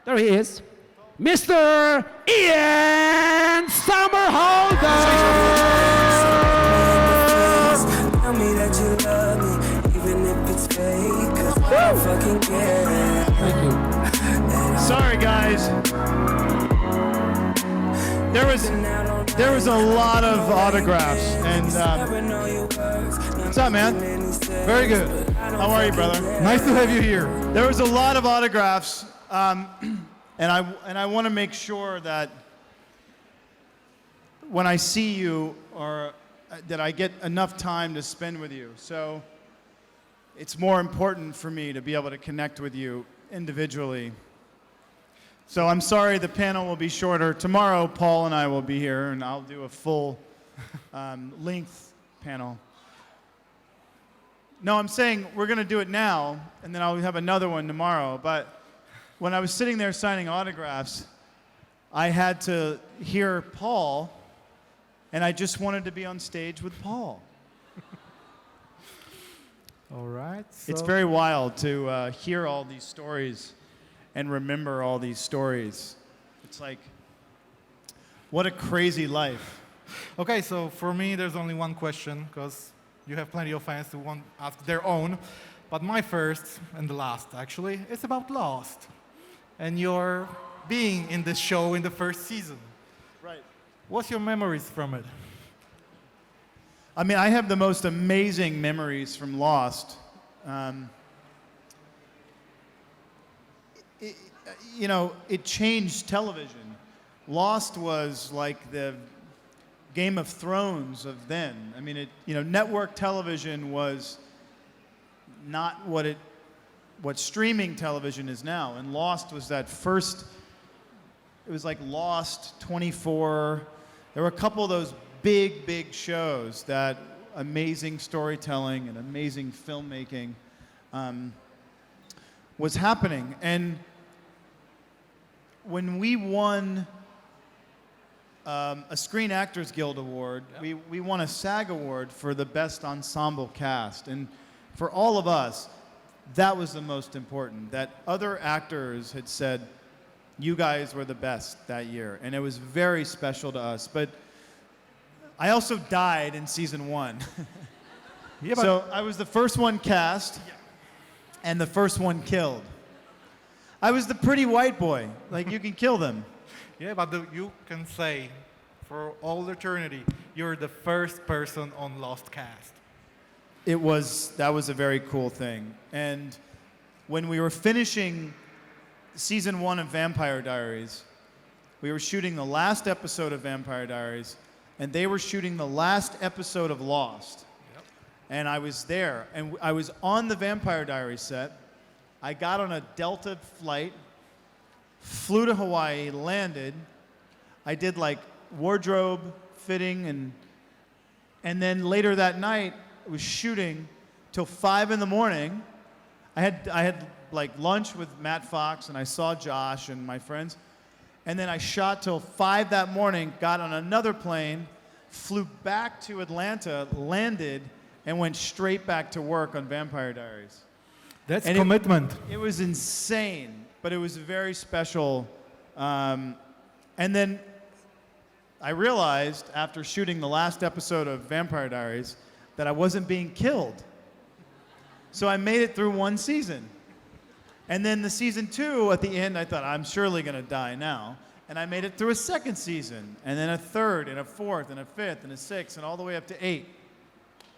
There he is. Mr. Ian Somerhalder! Tell me that you love me, even if it's fake, 'cause I don't fucking care. Thank you. Sorry, guys. There was a lot of autographs, and what's up, man? Very good. How are you, brother? Nice to have you here. There was a lot of autographs, and I want to make sure that when I see you, or that I get enough time to spend with you. So it's more important for me to be able to connect with you individually. So I'm sorry the panel will be shorter. Tomorrow, Paul and I will be here, and I'll do a full length panel. No, I'm saying we're going to do it now, and then I'll have another one tomorrow. But when I was sitting there signing autographs, I had to hear Paul, and I just wanted to be on stage with Paul. All right. It's very wild to hear all these stories and remember all these stories. It's like, what a crazy life. Okay, so for me, there's only one question, because you have plenty of fans who want to ask their own. But my first, and the last actually, is about Lost. And your being in this show in the first season. Right. What's your memories from it? I mean, I have the most amazing memories from Lost. It changed television. Lost was like the Game of Thrones of then. I mean, network television was not what streaming television is now. And Lost was that first, it was like Lost, 24. There were a couple of those big shows that amazing storytelling and amazing filmmaking was happening. And when we won a Screen Actors Guild Award, we won a SAG Award for the best ensemble cast. And for all of us, that was the most important, that other actors had said, you guys were the best that year. And it was very special to us. But I also died in season 1. Yeah, so I was the first one cast and the first one killed. I was the pretty white boy. Like, you can kill them. Yeah, but you can say for all eternity, you're the first person on Lost cast. That was a very cool thing. And when we were finishing season 1 of Vampire Diaries, we were shooting the last episode of Vampire Diaries, and they were shooting the last episode of Lost. Yep. And I was there, and I was on the Vampire Diaries set. I got on a Delta flight, flew to Hawaii, landed. I did like wardrobe fitting, and then later that night, I was shooting till 5 in the morning. I had like lunch with Matt Fox, and I saw Josh and my friends. And then I shot till 5 that morning, got on another plane, flew back to Atlanta, landed, and went straight back to work on Vampire Diaries. That's And commitment. It was insane, but it was very special. And then I realized after shooting the last episode of Vampire Diaries that I wasn't being killed. So I made it through one season. And then the season 2, at the end, I thought, I'm surely going to die now. And I made it through a second season, and then a third, and a fourth, and a fifth, and a sixth, and all the way up to 8.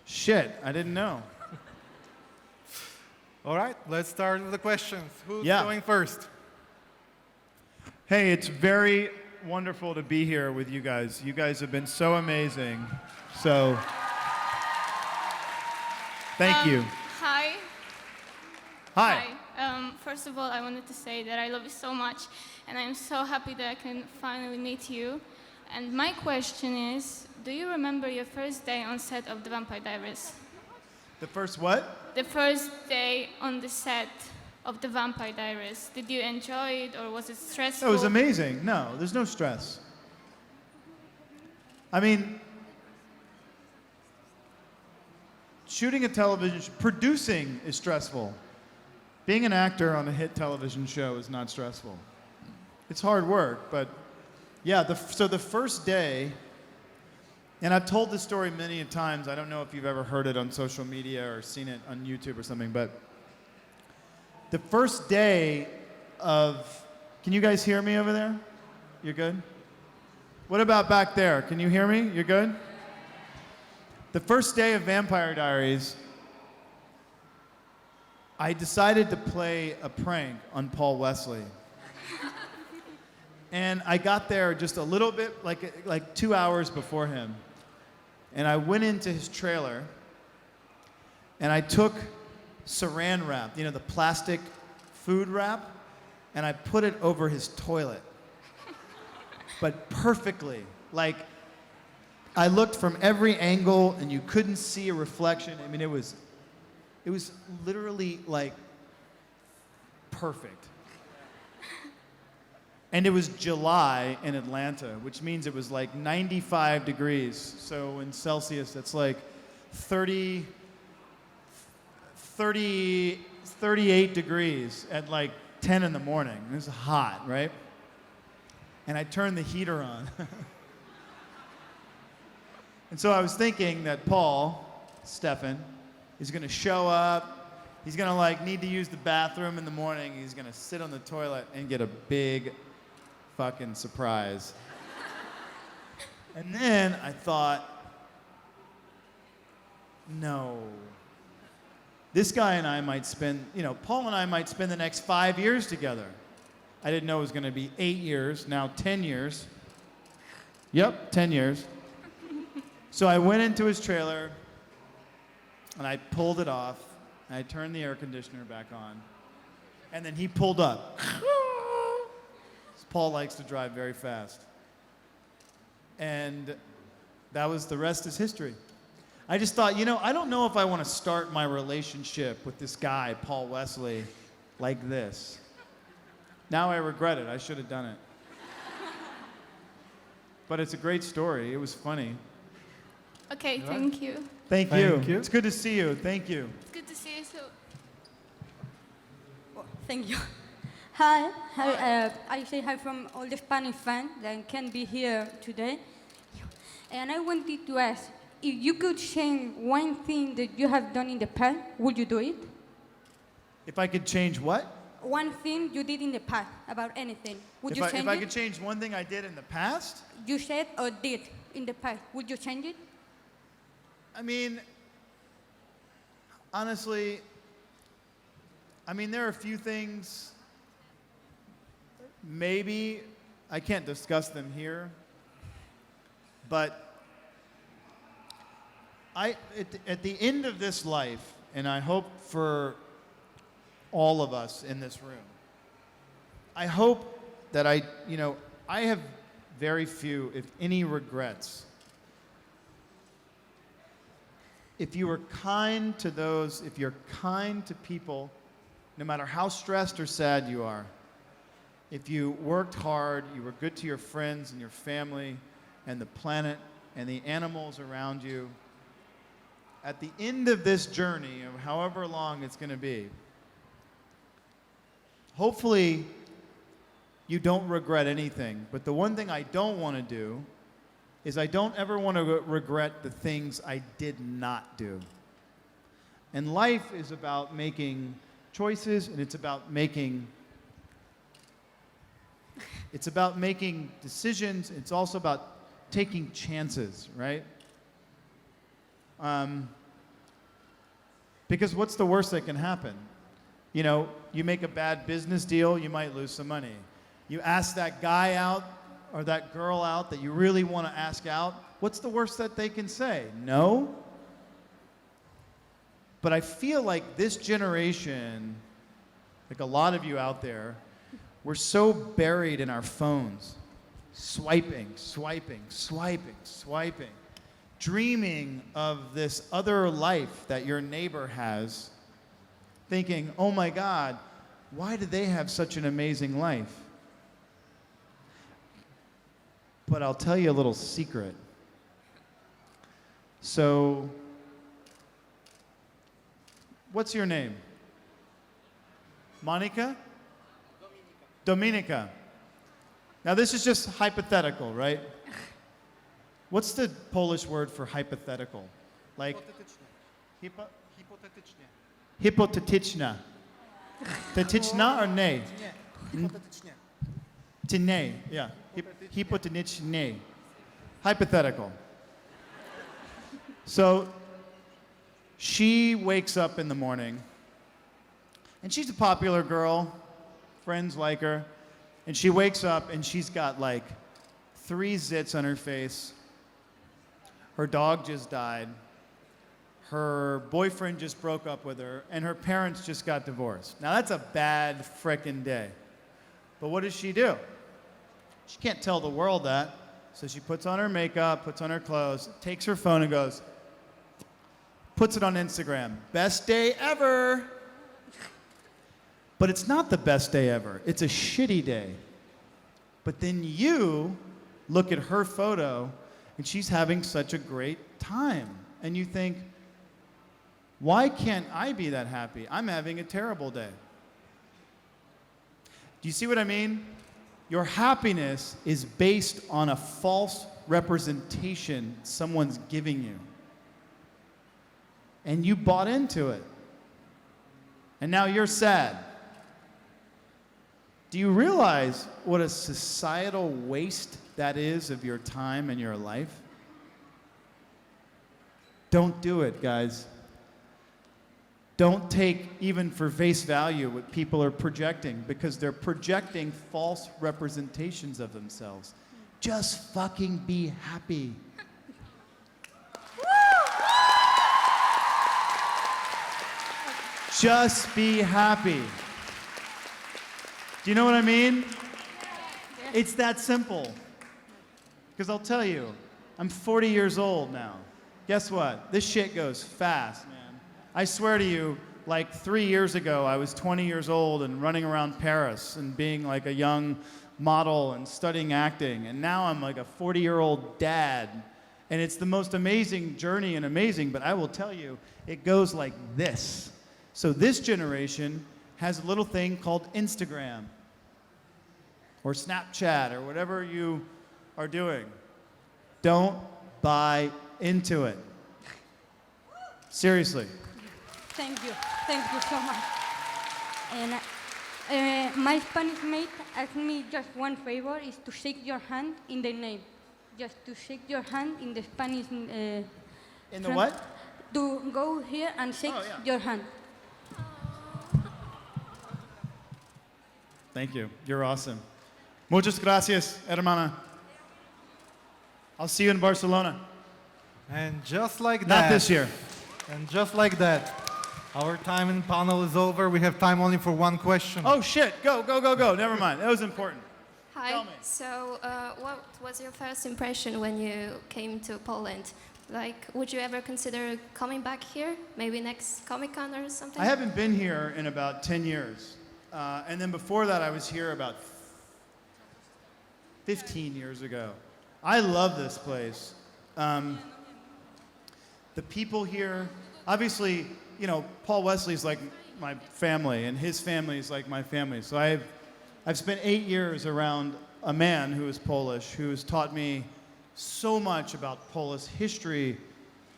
Shit, I didn't know. All right, let's start with the questions. Who's Yeah. going first? Hey, it's very wonderful to be here with you guys. You guys have been so amazing. So, thank you. Hi. Hi. First of all, I wanted to say that I love you so much, and I'm so happy that I can finally meet you. And my question is, do you remember your first day on set of The Vampire Diaries? The first what? The first day on the set of The Vampire Diaries. Did you enjoy it, or was it stressful? It was amazing. No, there's no stress. I mean, shooting a television, producing is stressful. Being an actor on a hit television show is not stressful. It's hard work, but yeah, so the first day, and I've told this story many times. I don't know if you've ever heard it on social media or seen it on YouTube or something, but the first day of, can you guys hear me over there? You're good? What about back there? Can you hear me? You're good? The first day of Vampire Diaries, I decided to play a prank on Paul Wesley. And I got there just a little bit, like 2 hours before him. And I went into his trailer, and I took saran wrap, the plastic food wrap, and I put it over his toilet. But perfectly. Like, I looked from every angle, and you couldn't see a reflection. I mean, it was literally, like, perfect. And it was July in Atlanta, which means it was like 95 degrees. So in Celsius, that's like 38 degrees at like 10 in the morning. It was hot, right? And I turned the heater on. And so I was thinking that Stefan, is gonna show up. He's gonna like need to use the bathroom in the morning. He's gonna sit on the toilet and get a big fucking surprise. And then I thought, no. This guy and I might spend, Paul and I might spend the next 5 years together. I didn't know it was gonna be 8 years, now 10 years. Yep, 10 years. So I went into his trailer and I pulled it off and I turned the air conditioner back on. And then he pulled up. Paul likes to drive very fast. And that was, the rest is history. I just thought, I don't know if I want to start my relationship with this guy, Paul Wesley, like this. Now I regret it. I should have done it. But it's a great story. It was funny. Okay, thank you. Thank you. It's good to see you. Thank you. It's good to see you too. Thank you. Hi. I say hi from all the Spanish fans that can be here today. And I wanted to ask, if you could change one thing that you have done in the past, would you do it? If I could change what? One thing you did in the past about anything. Would you change If I it? could change one thing I did in the past? You said or did in the past. Would you change it? I mean, honestly, there are a few things, maybe, I can't discuss them here, but at the end of this life, and I hope for all of us in this room, I hope that I have very few, if any, regrets. If you are kind to those, if you're kind to people, no matter how stressed or sad you are, if you worked hard, you were good to your friends and your family and the planet and the animals around you, at the end of this journey, of however long it's going to be, hopefully you don't regret anything. But the one thing I don't want to do is I don't ever want to regret the things I did not do. And life is about making choices, and it's about making decisions. It's also about taking chances, right? Because what's the worst that can happen? You make a bad business deal, you might lose some money. You ask that guy out or that girl out that you really want to ask out, what's the worst that they can say? No? But I feel like this generation, like a lot of you out there, we're so buried in our phones, swiping, dreaming of this other life that your neighbor has, thinking, oh my God, why do they have such an amazing life? But I'll tell you a little secret. So, what's your name? Monica? Dominica. Now this is just hypothetical, right? What's the Polish word for hypothetical? Like Hipotetycznie. hypotetyczna. Tetyczna or nay? Hipotetycznie. To nay, yeah. Hypotetyczne. Hypothetical. So she wakes up in the morning, and she's a popular girl, friends like her, and she wakes up and she's got like 3 zits on her face. Her dog just died. Her boyfriend just broke up with her, and her parents just got divorced. Now that's a bad frickin' day. But what does she do? She can't tell the world that. So she puts on her makeup, puts on her clothes, takes her phone and goes, puts it on Instagram. Best day ever. But it's not the best day ever. It's a shitty day. But then you look at her photo and she's having such a great time. And you think, why can't I be that happy? I'm having a terrible day. Do you see what I mean? Your happiness is based on a false representation someone's giving you. And you bought into it. And now you're sad. Do you realize what a societal waste that is of your time and your life? Don't do it, guys. Don't take even for face value what people are projecting, because they're projecting false representations of themselves. Just fucking be happy. Just be happy. Do you know what I mean? It's that simple. Because I'll tell you, I'm 40 years old now. Guess what? This shit goes fast, man. I swear to you, like 3 years ago, I was 20 years old and running around Paris and being like a young model and studying acting. And now I'm like a 40-year-old dad. And it's the most amazing journey and amazing, but I will tell you, it goes like this. So this generation has a little thing called Instagram or Snapchat or whatever you are doing. Don't buy into it. Seriously. Thank you so much. And my Spanish mate asked me just one favor, is to shake your hand in the name. Just to shake your hand in the Spanish. In the what? To go here and shake your hand. Thank you. You're awesome. Muchas gracias, hermana. I'll see you in Barcelona. And just like that. Not this year. And just like that, our time in panel is over. We have time only for one question. Oh shit, go. Never mind, that was important. Hi. Tell me. So, what was your first impression when you came to Poland? Like, would you ever consider coming back here? Maybe next Comic Con or something? I haven't been here in about 10 years. And then before that, I was here about 15 years ago. I love this place. The people here, obviously, you know, Paul Wesley's like my family, and his family is like my family. So I've spent 8 years around a man who is Polish, who has taught me so much about Polish history,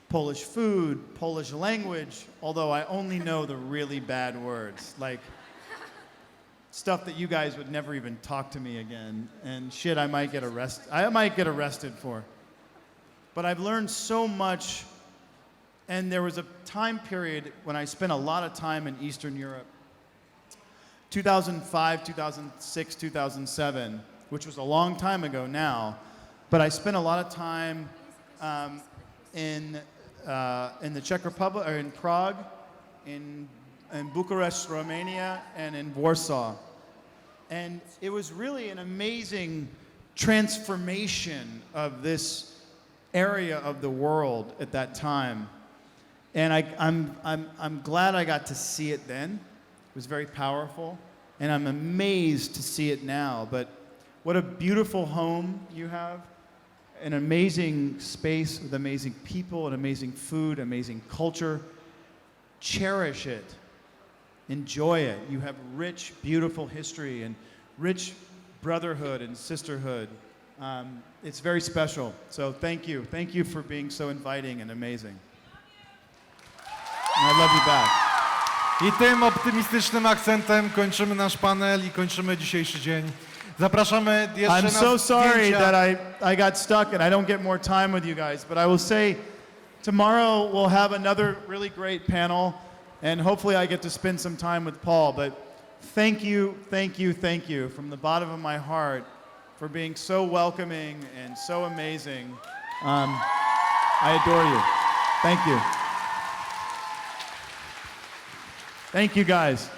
Polish food, Polish language, although I only know the really bad words, like stuff that you guys would never even talk to me again, and shit I might get arrested for. But I've learned so much, and there was a time period when I spent a lot of time in Eastern Europe. 2005, 2006, 2007, which was a long time ago now, but I spent a lot of time in the Czech Republic, or in Prague, in Bucharest, Romania, and in Warsaw. And it was really an amazing transformation of this area of the world at that time. And I'm glad I got to see it then. It was very powerful. And I'm amazed to see it now. But what a beautiful home you have. An amazing space with amazing people and amazing food, amazing culture. Cherish it. Enjoy it. You have rich, beautiful history and rich, brotherhood and sisterhood. It's very special. So thank you. Thank you for being so inviting and amazing. And I love you back. I tym optymistycznym akcentem kończymy nasz panel i kończymy dzisiejszy dzień. Zapraszamy jeszcze I'm na so sorry zdjęcia. that I got stuck and I don't get more time with you guys, but I will say tomorrow we'll have another really great panel and hopefully I get to spend some time with Paul. But thank you, thank you, thank you from the bottom of my heart for being so welcoming and so amazing. I adore you. Thank you. Thank you guys.